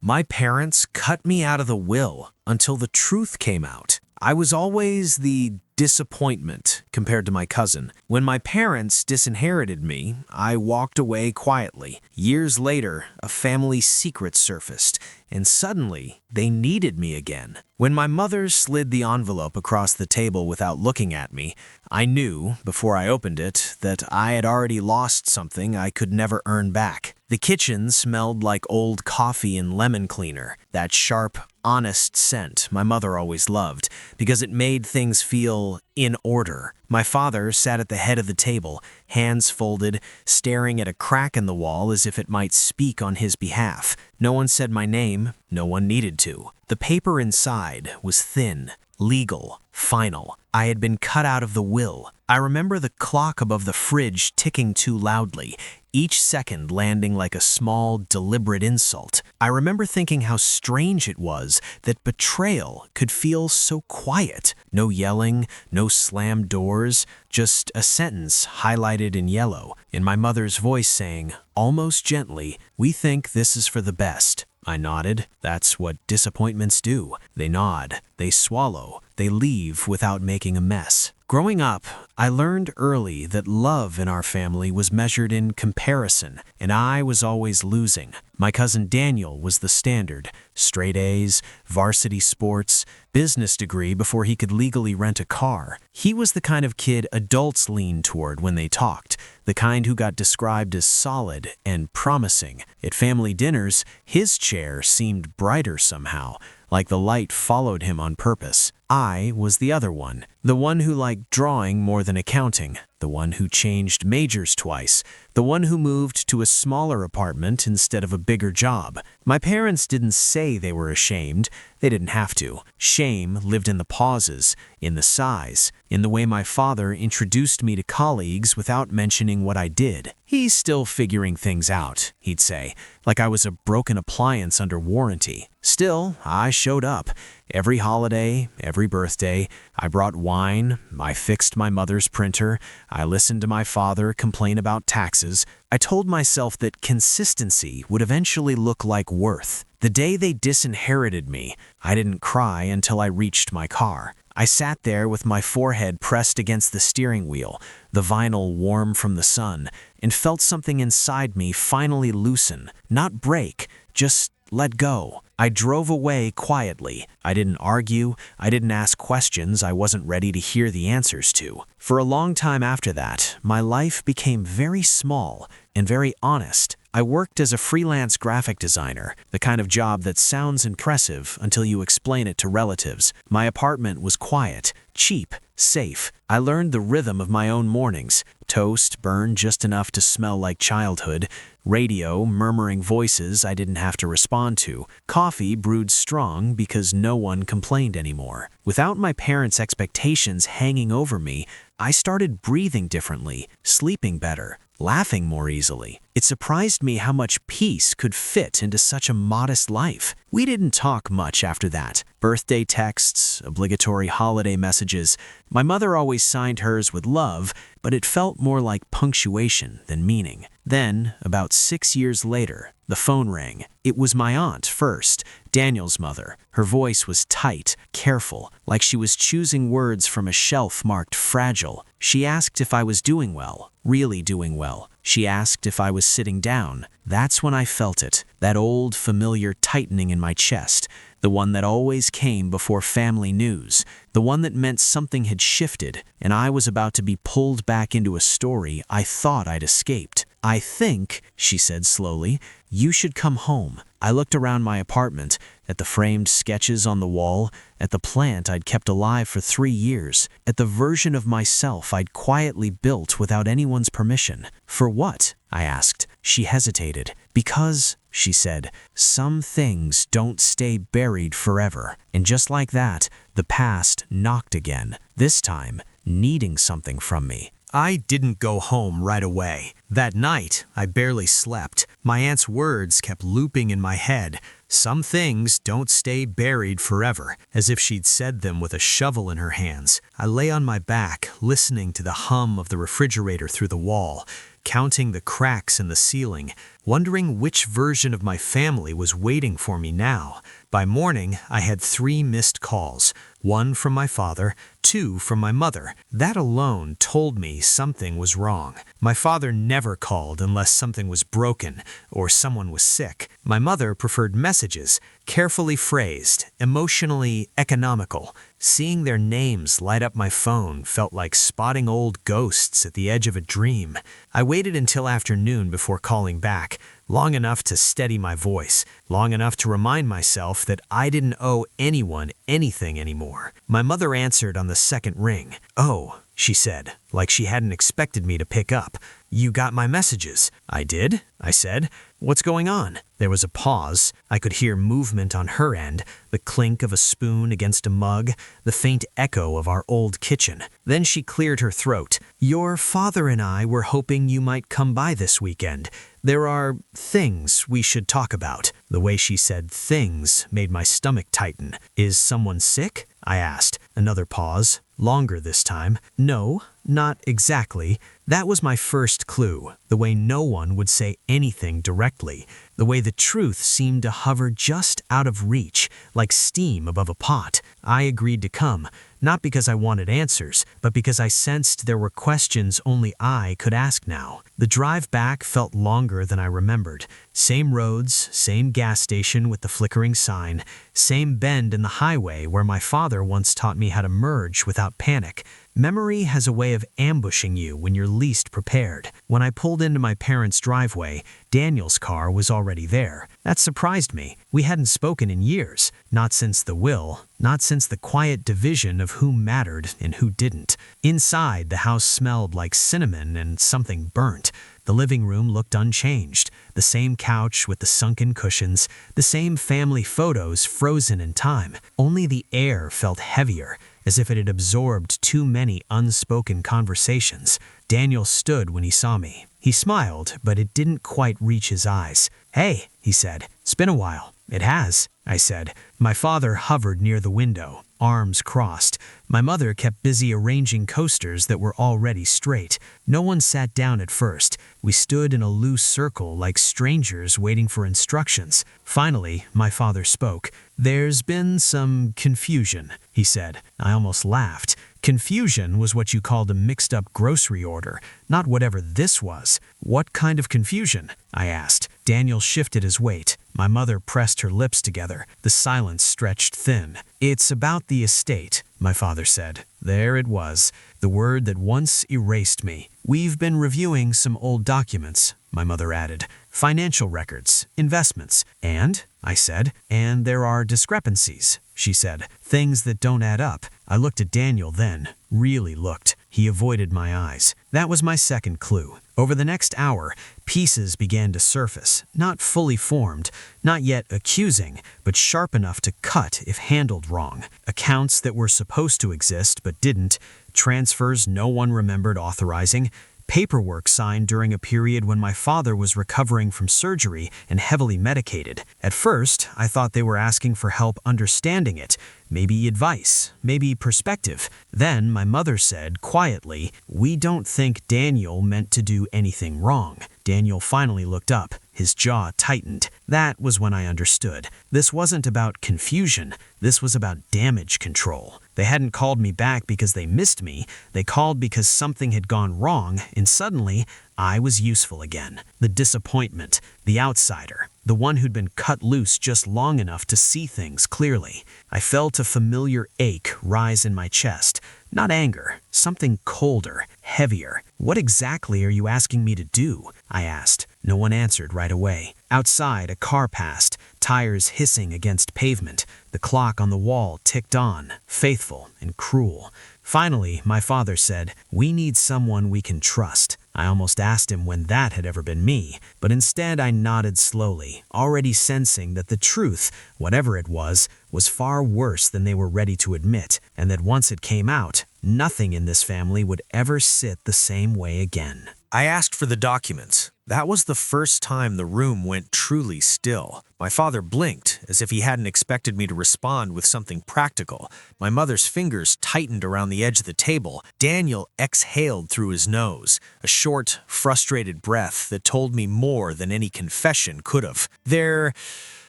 My parents cut me out of the will until the truth came out. I was always the disappointment compared to my cousin. When my parents disinherited me, I walked away quietly. Years later, a family secret surfaced, and suddenly they needed me again. When my mother slid the envelope across the table without looking at me, I knew, before I opened it, that I had already lost something I could never earn back. The kitchen smelled like old coffee and lemon cleaner, that sharp, honest scent my mother always loved, because it made things feel in order. My father sat at the head of the table, hands folded, staring at a crack in the wall as if it might speak on his behalf. No one said my name, no one needed to. The paper inside was thin, legal, final. I had been cut out of the will. I remember the clock above the fridge ticking too loudly, each second landing like a small, deliberate insult. I remember thinking how strange it was that betrayal could feel so quiet. No yelling, no slammed doors, just a sentence highlighted in yellow, and my mother's voice saying, almost gently, "We think this is for the best." I nodded. That's what disappointments do. They nod, they swallow, they leave without making a mess. Growing up, I learned early that love in our family was measured in comparison, and I was always losing. My cousin Daniel was the standard. Straight A's, varsity sports, business degree before he could legally rent a car. He was the kind of kid adults leaned toward when they talked, the kind who got described as solid and promising. At family dinners, his chair seemed brighter somehow, like the light followed him on purpose. I was the other one, the one who liked drawing more than accounting, the one who changed majors twice, the one who moved to a smaller apartment instead of a bigger job. My parents didn't say they were ashamed. They didn't have to. Shame lived in the pauses, in the sighs, in the way my father introduced me to colleagues without mentioning what I did. "He's still figuring things out," he'd say, like I was a broken appliance under warranty. Still, I showed up. Every holiday, every birthday, I brought wine, I fixed my mother's printer, I listened to my father complain about taxes. I told myself that consistency would eventually look like worth. The day they disinherited me, I didn't cry until I reached my car. I sat there with my forehead pressed against the steering wheel, the vinyl warm from the sun, and felt something inside me finally loosen, not break, just let go. I drove away quietly. I didn't argue. I didn't ask questions I wasn't ready to hear the answers to. For a long time after that, my life became very small and very honest. I worked as a freelance graphic designer, the kind of job that sounds impressive until you explain it to relatives. My apartment was quiet, cheap, safe. I learned the rhythm of my own mornings. Toast burned just enough to smell like childhood. Radio murmuring voices I didn't have to respond to. Coffee brewed strong because no one complained anymore. Without my parents' expectations hanging over me, I started breathing differently, sleeping better, laughing more easily. It surprised me how much peace could fit into such a modest life. We didn't talk much after that. Birthday texts, obligatory holiday messages. My mother always signed hers with love, but it felt more like punctuation than meaning. Then, about 6 years later, the phone rang. It was my aunt first, Daniel's mother. Her voice was tight, careful, like she was choosing words from a shelf marked fragile. She asked if I was doing well, really doing well. She asked if I was sitting down. That's when I felt it, that old familiar tightening in my chest, the one that always came before family news, the one that meant something had shifted, and I was about to be pulled back into a story I thought I'd escaped. "I think," she said slowly, "you should come home." I looked around my apartment, at the framed sketches on the wall, at the plant I'd kept alive for 3 years, at the version of myself I'd quietly built without anyone's permission. "For what?" I asked. She hesitated. "Because," she said, "some things don't stay buried forever." And just like that, the past knocked again, this time needing something from me. I didn't go home right away. That night, I barely slept. My aunt's words kept looping in my head. Some things don't stay buried forever, as if she'd said them with a shovel in her hands. I lay on my back, listening to the hum of the refrigerator through the wall. counting the cracks in the ceiling, wondering which version of my family was waiting for me now. By morning, I had 3 missed calls, 1 from my father, 2 from my mother. That alone told me something was wrong. My father never called unless something was broken or someone was sick. My mother preferred messages, carefully phrased, emotionally economical. Seeing their names light up my phone felt like spotting old ghosts at the edge of a dream. I waited until afternoon before calling back, long enough to steady my voice, long enough to remind myself that I didn't owe anyone anything anymore. My mother answered on the second ring. "Oh," she said, like she hadn't expected me to pick up. "You got my messages." "I did," I said. "What's going on?" There was a pause. I could hear movement on her end, the clink of a spoon against a mug, the faint echo of our old kitchen. Then she cleared her throat. "Your father and I were hoping you might come by this weekend. There are things we should talk about." The way she said things made my stomach tighten. "Is someone sick?" I asked. Another pause, longer this time. "No, not exactly." That was my first clue, the way no one would say anything directly, the way the truth seemed to hover just out of reach, like steam above a pot. I agreed to come, not because I wanted answers, but because I sensed there were questions only I could ask now. The drive back felt longer than I remembered. Same roads, same gas station with the flickering sign, same bend in the highway where my father once taught me how to merge without panic. Memory has a way of ambushing you when you're least prepared. When I pulled into my parents' driveway, Daniel's car was already there. That surprised me. We hadn't spoken in years, not since the will, not since the quiet division of who mattered and who didn't. Inside, the house smelled like cinnamon and something burnt. The living room looked unchanged, the same couch with the sunken cushions, the same family photos frozen in time. Only the air felt heavier, as if it had absorbed too many unspoken conversations. Daniel stood when he saw me. He smiled, but it didn't quite reach his eyes. "Hey," he said, "it's been a while." "It has," I said. My father hovered near the window, arms crossed. My mother kept busy arranging coasters that were already straight. No one sat down at first. We stood in a loose circle like strangers waiting for instructions. Finally, my father spoke. "There's been some confusion," he said. I almost laughed. Confusion was what you called a mixed-up grocery order, not whatever this was. "What kind of confusion?" I asked. Daniel shifted his weight. My mother pressed her lips together. The silence stretched thin. "It's about the estate," my father said. There it was, the word that once erased me. "We've been reviewing some old documents," my mother added. "Financial records, investments." "And?" I said. "And there are discrepancies," she said. "Things that don't add up." I looked at Daniel then, really looked. He avoided my eyes. That was my second clue. Over the next hour, pieces began to surface, not fully formed, not yet accusing, but sharp enough to cut if handled wrong. Accounts that were supposed to exist but didn't, transfers no one remembered authorizing, paperwork signed during a period when my father was recovering from surgery and heavily medicated. At first, I thought they were asking for help understanding it, maybe advice, maybe perspective. Then my mother said, quietly, "We don't think Daniel meant to do anything wrong." Daniel finally looked up. His jaw tightened. That was when I understood. This wasn't about confusion. This was about damage control. They hadn't called me back because they missed me. They called because something had gone wrong, and suddenly, I was useful again. The disappointment, the outsider, the one who'd been cut loose just long enough to see things clearly. I felt a familiar ache rise in my chest. Not anger, something colder, heavier. "What exactly are you asking me to do?" I asked. No one answered right away. Outside, a car passed, tires hissing against pavement. The clock on the wall ticked on, faithful and cruel. Finally, my father said, "We need someone we can trust." I almost asked him when that had ever been me, but instead I nodded slowly, already sensing that the truth, whatever it was far worse than they were ready to admit, and that once it came out, nothing in this family would ever sit the same way again. I asked for the documents. That was the first time the room went truly still. My father blinked, as if he hadn't expected me to respond with something practical. My mother's fingers tightened around the edge of the table. Daniel exhaled through his nose, a short, frustrated breath that told me more than any confession could have. "They're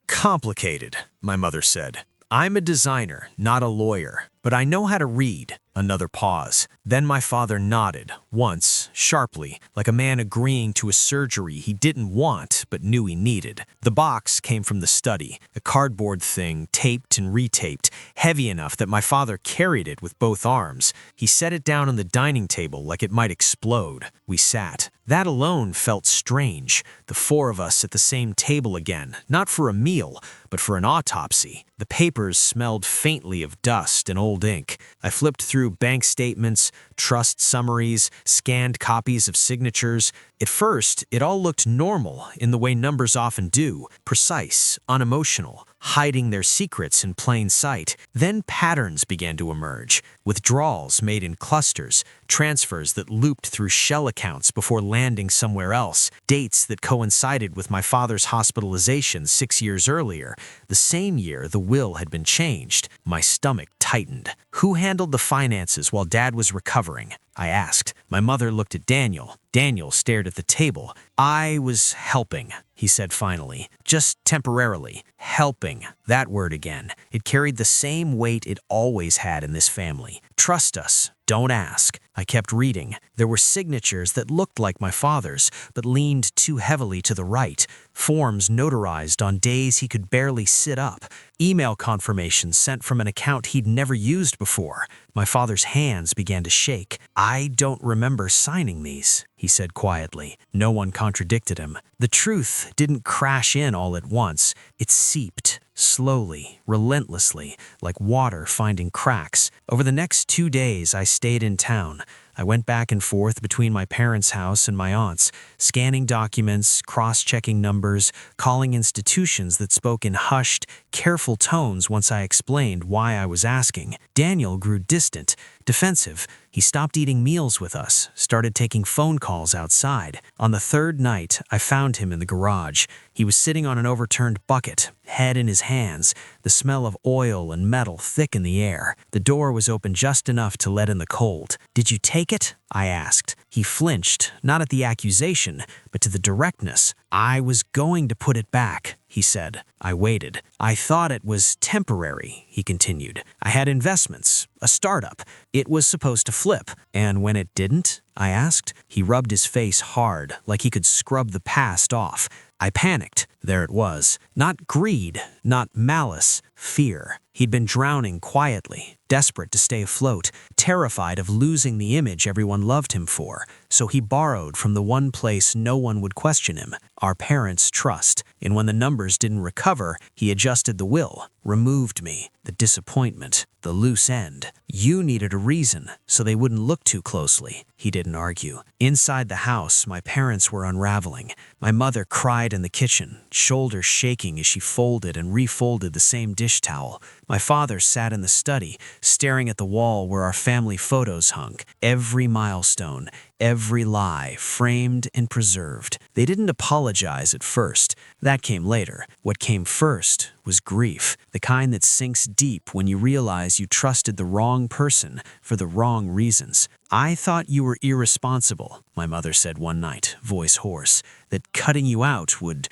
complicated," my mother said. "I'm a designer, not a lawyer, but I know how to read." Another pause. Then my father nodded, once, sharply, like a man agreeing to a surgery he didn't want but knew he needed. The box came from the study, a cardboard thing taped and retaped, heavy enough that my father carried it with both arms. He set it down on the dining table like it might explode. We sat. That alone felt strange, the four of us at the same table again, not for a meal, but for an autopsy. The papers smelled faintly of dust and old ink. I flipped through bank statements, trust summaries, scanned copies of signatures. At first, it all looked normal in the way numbers often do, precise, unemotional, hiding their secrets in plain sight. Then patterns began to emerge, withdrawals made in clusters, transfers that looped through shell accounts before landing somewhere else, dates that coincided with my father's hospitalization 6 years earlier, the same year the will had been changed. My stomach tightened. "Who handled the finances while Dad was recovering?" I asked. My mother looked at Daniel. Daniel stared at the table. "I was helping," he said finally. "Just temporarily. Helping." That word again. It carried the same weight it always had in this family. "Trust us. Don't ask." I kept reading. There were signatures that looked like my father's, but leaned too heavily to the right. Forms notarized on days he could barely sit up. Email confirmations sent from an account he'd never used before. My father's hands began to shake. "I don't remember signing these," he said quietly. No one contradicted him. The truth didn't crash in all at once. It seeped, slowly, relentlessly, like water finding cracks. Over the next 2 days, I stayed in town. I went back and forth between my parents' house and my aunt's, scanning documents, cross-checking numbers, calling institutions that spoke in hushed, careful tones once I explained why I was asking. Daniel grew distant, defensive. He stopped eating meals with us, started taking phone calls outside. On the third night, I found him in the garage. He was sitting on an overturned bucket, head in his hands, the smell of oil and metal thick in the air. The door was open just enough to let in the cold. "Did you take it?" I asked. He flinched, not at the accusation, but to the directness. "I was going to put it back," he said. I waited. "I thought it was temporary," he continued. "I had investments, a startup. It was supposed to flip. And when it didn't?" I asked. He rubbed his face hard, like he could scrub the past off. I panicked. There it was. Not greed, not malice, fear. He'd been drowning quietly, desperate to stay afloat, terrified of losing the image everyone loved him for. So he borrowed from the one place no one would question him, our parents' trust. And when the numbers didn't recover, he adjusted the will, removed me, the disappointment, the loose end. "You needed a reason, so they wouldn't look too closely," he didn't argue. Inside the house, my parents were unraveling. My mother cried in the kitchen, shoulders shaking as she folded and refolded the same dish towel. My father sat in the study, staring at the wall where our family photos hung. Every milestone, every lie, framed and preserved. They didn't apologize at first. That came later. What came first was grief, the kind that sinks deep when you realize you trusted the wrong person for the wrong reasons. "I thought you were irresponsible," my mother said one night, voice hoarse, "that cutting you out would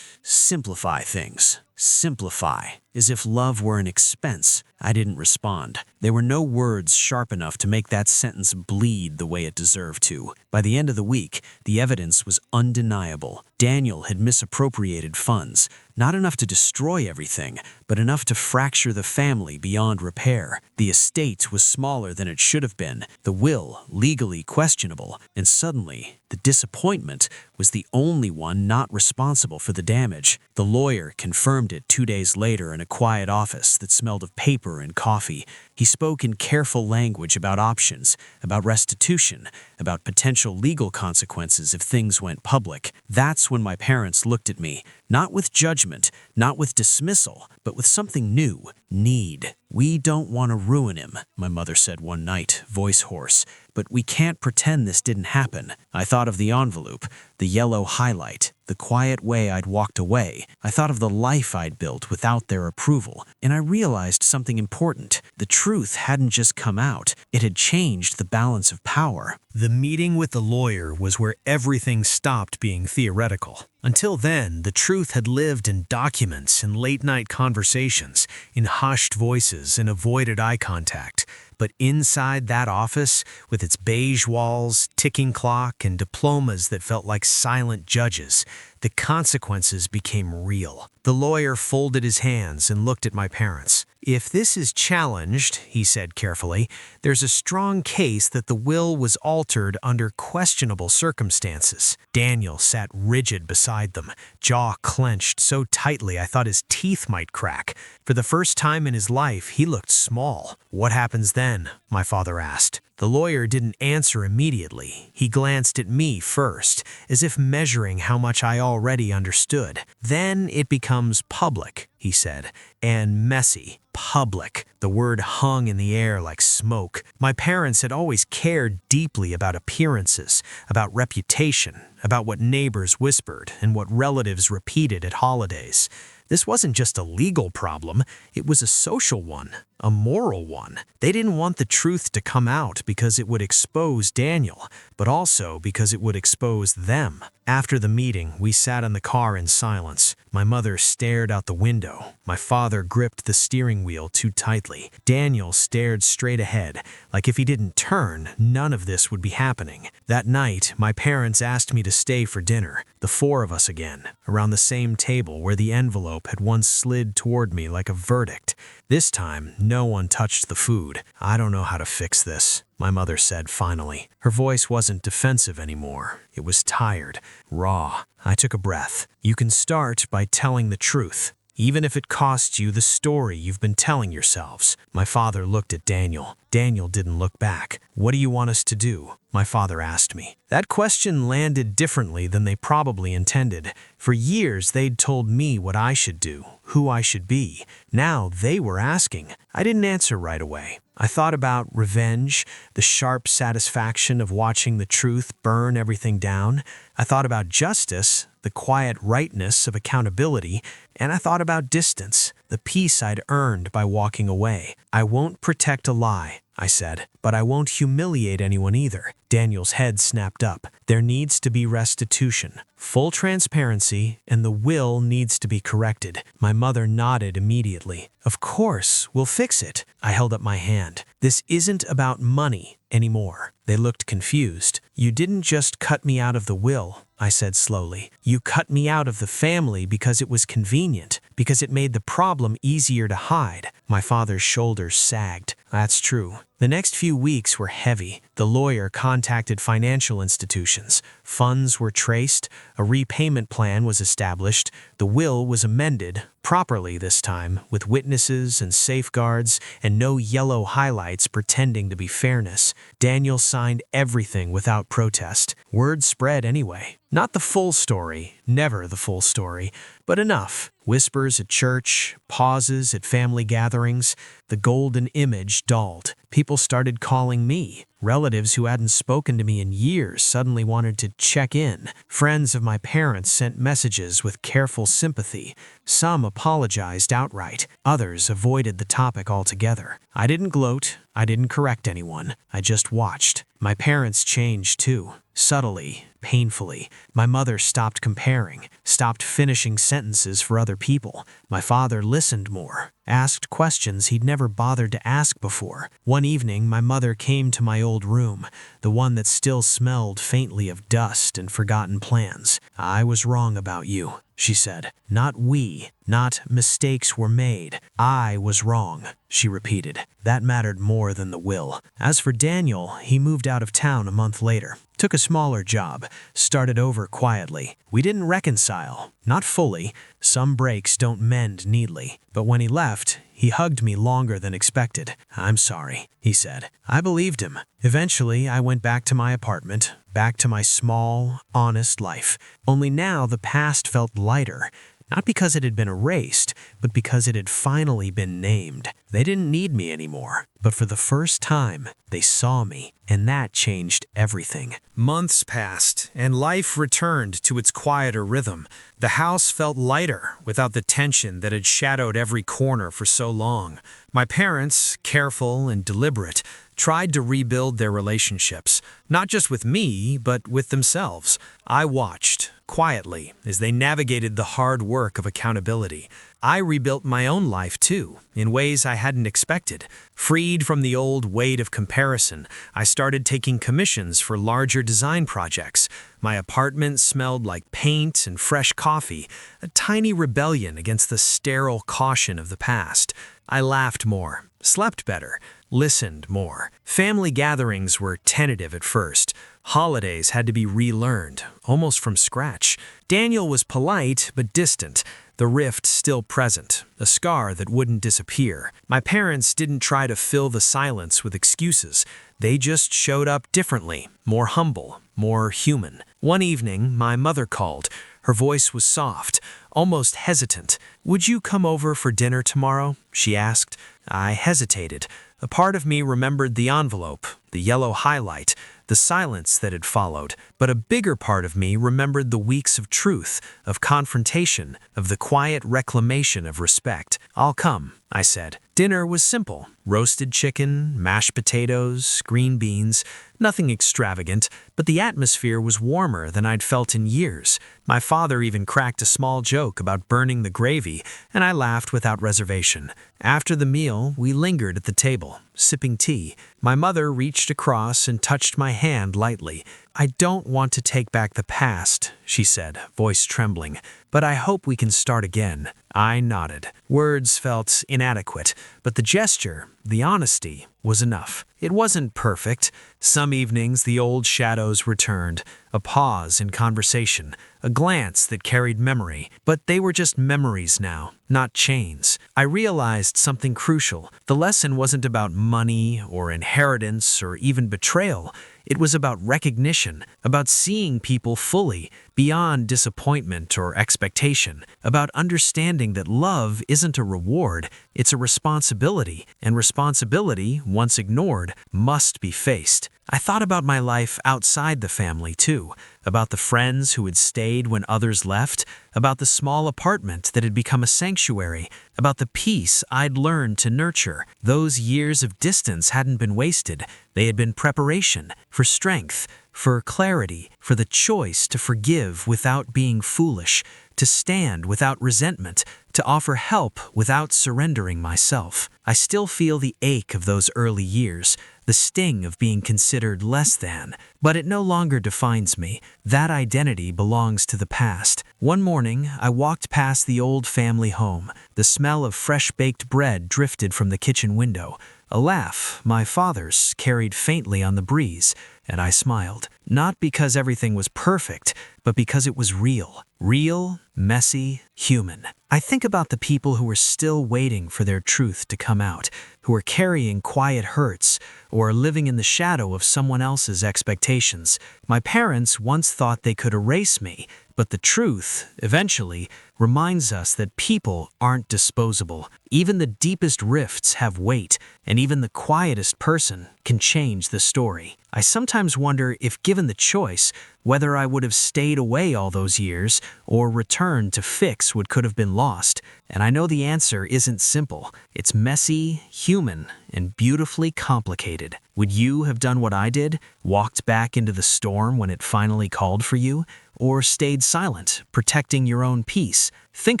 simplify things." Simplify, as if love were an expense. I didn't respond. There were no words sharp enough to make that sentence bleed the way it deserved to. By the end of the week, the evidence was undeniable. Daniel had misappropriated funds, not enough to destroy everything, but enough to fracture the family beyond repair. The estate was smaller than it should have been, the will legally questionable, and suddenly, the disappointment was the only one not responsible for the damage. The lawyer confirmed it 2 days later in a quiet office that smelled of paper and coffee. He spoke in careful language about options, about restitution, about potential legal consequences if things went public. That's when my parents looked at me, not with judgment, not with dismissal, but with something new, need. "We don't want to ruin him," my mother said one night, voice hoarse. "But we can't pretend this didn't happen." I thought of the envelope, the yellow highlight, the quiet way I'd walked away. I thought of the life I'd built without their approval, and I realized something important. The truth hadn't just come out, it had changed the balance of power. The meeting with the lawyer was where everything stopped being theoretical. Until then, the truth had lived in documents, in late-night conversations, in hushed voices and avoided eye contact. But inside that office, with its beige walls, ticking clock, and diplomas that felt like silent judges, the consequences became real. The lawyer folded his hands and looked at my parents. "If this is challenged," he said carefully, "there's a strong case that the will was altered under questionable circumstances." Daniel sat rigid beside them, jaw clenched so tightly I thought his teeth might crack. For the first time in his life, he looked small. "What happens then?" my father asked. The lawyer didn't answer immediately. He glanced at me first, as if measuring how much I already understood. "Then it becomes public," he said, "and messy. Public." The word hung in the air like smoke. My parents had always cared deeply about appearances, about reputation, about what neighbors whispered and what relatives repeated at holidays. This wasn't just a legal problem, it was a social one, a moral one. They didn't want the truth to come out because it would expose Daniel, but also because it would expose them. After the meeting, we sat in the car in silence. My mother stared out the window. My father gripped the steering wheel too tightly. Daniel stared straight ahead, like if he didn't turn, none of this would be happening. That night, my parents asked me to stay for dinner, the four of us again, around the same table where the envelope had once slid toward me like a verdict. This time, no one touched the food. "I don't know how to fix this," my mother said finally. Her voice wasn't defensive anymore. It was tired, raw. I took a breath. "You can start by telling the truth, even if it costs you the story you've been telling yourselves." My father looked at Daniel. Daniel didn't look back. "What do you want us to do?" my father asked me. That question landed differently than they probably intended. For years, they'd told me what I should do, who I should be. Now they were asking. I didn't answer right away. I thought about revenge, the sharp satisfaction of watching the truth burn everything down. I thought about justice, the quiet rightness of accountability, and I thought about distance, the peace I'd earned by walking away. "I won't protect a lie," I said, "but I won't humiliate anyone either." Daniel's head snapped up. "There needs to be restitution, full transparency, and the will needs to be corrected." My mother nodded immediately. "Of course, we'll fix it." I held up my hand. "This isn't about money anymore." They looked confused. "You didn't just cut me out of the will," I said slowly. "You cut me out of the family because it was convenient, because it made the problem easier to hide." My father's shoulders sagged. "That's true." The next few weeks were heavy. The lawyer contacted financial institutions. Funds were traced. A repayment plan was established. The will was amended, properly this time, with witnesses and safeguards and no yellow highlights pretending to be fairness. Daniel signed everything without protest. Word spread anyway. Not the full story, never the full story, but enough. Whispers at church, pauses at family gatherings. The golden image dulled. People started calling me. Relatives who hadn't spoken to me in years suddenly wanted to check in. Friends of my parents sent messages with careful sympathy. Some apologized outright. Others avoided the topic altogether. I didn't gloat. I didn't correct anyone. I just watched. My parents changed too. Subtly, painfully. My mother stopped comparing, stopped finishing sentences for other people. My father listened more, asked questions he'd never bothered to ask before. One evening, my mother came to my old room, the one that still smelled faintly of dust and forgotten plans. "I was wrong about you," she said. "Not we, not mistakes were made. I was wrong," she repeated. That mattered more than the will. As for Daniel, he moved out of town a month later. Took a smaller job, started over quietly. We didn't reconcile, not fully. Some breaks don't mend neatly. But when he left, he hugged me longer than expected. "I'm sorry," he said. I believed him. Eventually, I went back to my apartment, back to my small, honest life. Only now the past felt lighter. Not because it had been erased, but because it had finally been named. They didn't need me anymore, but for the first time, they saw me, and that changed everything. Months passed, and life returned to its quieter rhythm. The house felt lighter without the tension that had shadowed every corner for so long. My parents, careful and deliberate, tried to rebuild their relationships, not just with me, but with themselves. I watched, quietly, as they navigated the hard work of accountability. I rebuilt my own life too, in ways I hadn't expected. Freed from the old weight of comparison, I started taking commissions for larger design projects. My apartment smelled like paint and fresh coffee, a tiny rebellion against the sterile caution of the past. I laughed more, slept better, listened more. Family gatherings were tentative at first. Holidays had to be relearned, almost from scratch. Daniel was polite but distant, the rift still present, a scar that wouldn't disappear. My parents didn't try to fill the silence with excuses. They just showed up differently, more humble, more human. One evening, my mother called. Her voice was soft, almost hesitant. "Would you come over for dinner tomorrow?" she asked. I hesitated. A part of me remembered the envelope, the yellow highlight, the silence that had followed, but a bigger part of me remembered the weeks of truth, of confrontation, of the quiet reclamation of respect. "I'll come," I said. Dinner was simple. Roasted chicken, mashed potatoes, green beans, nothing extravagant, but the atmosphere was warmer than I'd felt in years. My father even cracked a small joke about burning the gravy, and I laughed without reservation. After the meal, we lingered at the table, sipping tea. My mother reached across and touched my hand lightly. "I don't want to take back the past," she said, voice trembling, "but I hope we can start again." I nodded. Words felt inadequate, but the gesture, the honesty, was enough. It wasn't perfect. Some evenings the old shadows returned, a pause in conversation, a glance that carried memory, but they were just memories now, not chains. I realized something crucial. The lesson wasn't about money or inheritance or even betrayal. It was about recognition, about seeing people fully, beyond disappointment or expectation, about understanding that love isn't a reward, it's a responsibility, and responsibility, once ignored, must be faced. I thought about my life outside the family, too, about the friends who had stayed when others left, about the small apartment that had become a sanctuary, about the peace I'd learned to nurture. Those years of distance hadn't been wasted. They had been preparation for strength, for clarity, for the choice to forgive without being foolish, to stand without resentment, to offer help without surrendering myself. I still feel the ache of those early years, the sting of being considered less than, but it no longer defines me. That identity belongs to the past. One morning, I walked past the old family home. The smell of fresh-baked bread drifted from the kitchen window. A laugh, my father's, carried faintly on the breeze, and I smiled. Not because everything was perfect, but because it was real. Real, messy, human. I think about the people who are still waiting for their truth to come out, who are carrying quiet hurts, or living in the shadow of someone else's expectations. My parents once thought they could erase me, but the truth, eventually, reminds us that people aren't disposable. Even the deepest rifts have weight, and even the quietest person can change the story. I sometimes wonder if given the choice, whether I would have stayed away all those years or returned to fix what could have been lost. And I know the answer isn't simple. It's messy, human, and beautifully complicated. Would you have done what I did? Walked back into the storm when it finally called for you? Or stayed silent, protecting your own peace? Think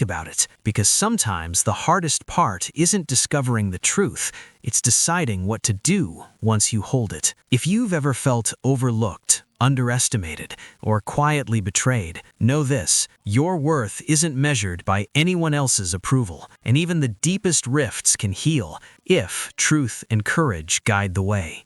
about it, because sometimes the hardest part isn't discovering the truth, it's deciding what to do once you hold it. If you've ever felt overlooked, underestimated, or quietly betrayed, know this: your worth isn't measured by anyone else's approval, and even the deepest rifts can heal if truth and courage guide the way.